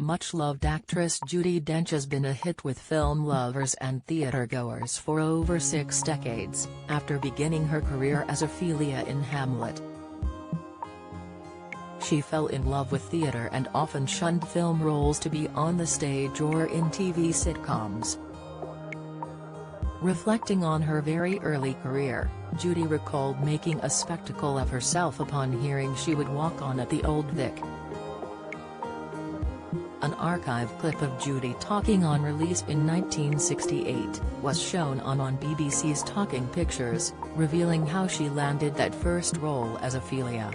much-loved actress Judi Dench has been a hit with film lovers and theatergoers for over 6 decades, after beginning her career as Ophelia in Hamlet. She fell in love with theater and often shunned film roles to be on the stage or in TV sitcoms. Reflecting on her very early career, Judi recalled making a spectacle of herself upon hearing she would walk on at the Old Vic. An archive clip of Judi talking on release in 1968 was shown on BBC's Talking Pictures, revealing how she landed that first role as Ophelia.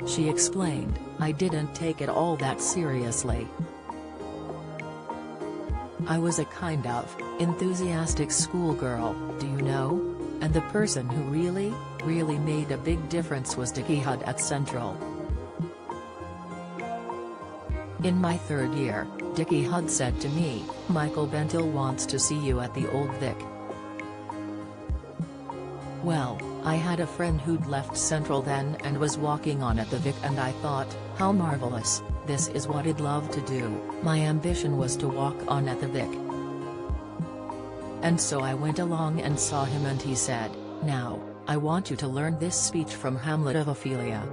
She explained, "I didn't take it all that seriously. I was a kind of enthusiastic schoolgirl, do you know? And the person who really made a big difference was Dickie Hudd at Central. In my 3rd year, Dickie Hudd said to me, 'Michael Bentil wants to see you at the Old Vic.' Well, I had a friend who'd left Central then and was walking on at the Vic, and I thought, how marvelous, this is what I'd love to do. My ambition was to walk on at the Vic. And so I went along and saw him, and he said, 'Now, I want you to learn this speech from Hamlet of Ophelia.'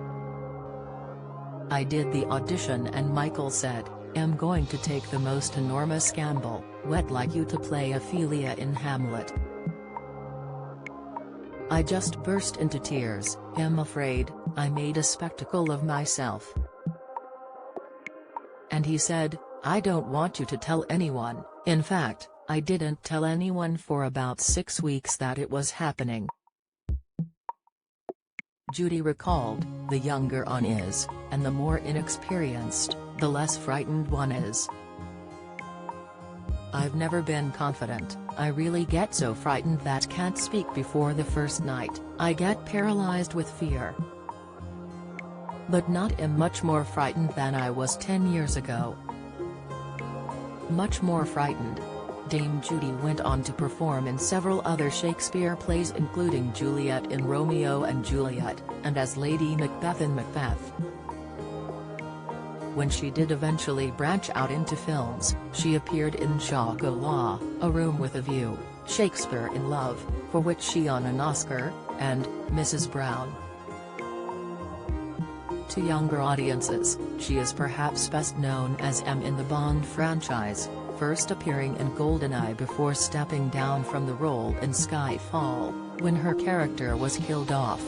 I did the audition and Michael said, 'I'm going to take the most enormous gamble, wet like you, to play Ophelia in Hamlet.' I just burst into tears. I'm afraid, I made a spectacle of myself. And he said, 'I don't want you to tell anyone.' In fact, I didn't tell anyone for about 6 weeks that it was happening." Judi recalled, "The younger one is, and the more inexperienced, the less frightened one is. I've never been confident. I really get so frightened that can't speak before the first night. I get paralyzed with fear. But not am much more frightened than I was 10 years ago. Much more frightened." Dame Judi went on to perform in several other Shakespeare plays, including Juliet in Romeo and Juliet, and as Lady Macbeth in Macbeth. When she did eventually branch out into films, she appeared in Chocolat, A Room with a View, Shakespeare in Love, for which she won an Oscar, and Mrs. Brown. To younger audiences, she is perhaps best known as M in the Bond franchise, first appearing in GoldenEye before stepping down from the role in Skyfall, when her character was killed off.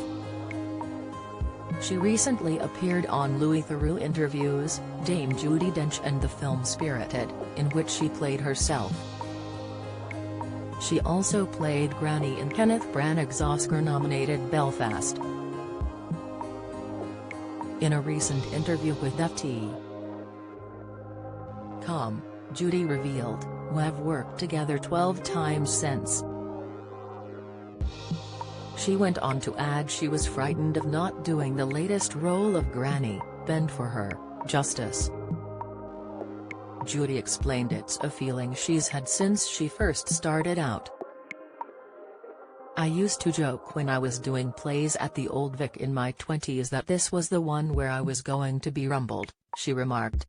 She recently appeared on Louis Theroux Interviews, Dame Judi Dench, and the film Spirited, in which she played herself. She also played Granny in Kenneth Branagh's Oscar-nominated Belfast. In a recent interview with FT.com, Judi revealed, "We've worked together 12 times since." She went on to add she was frightened of not doing the latest role of Granny, Bend for Her, Justice. Judi explained it's a feeling she's had since she first started out. "I used to joke when I was doing plays at the Old Vic in my 20s that this was the one where I was going to be rumbled," she remarked.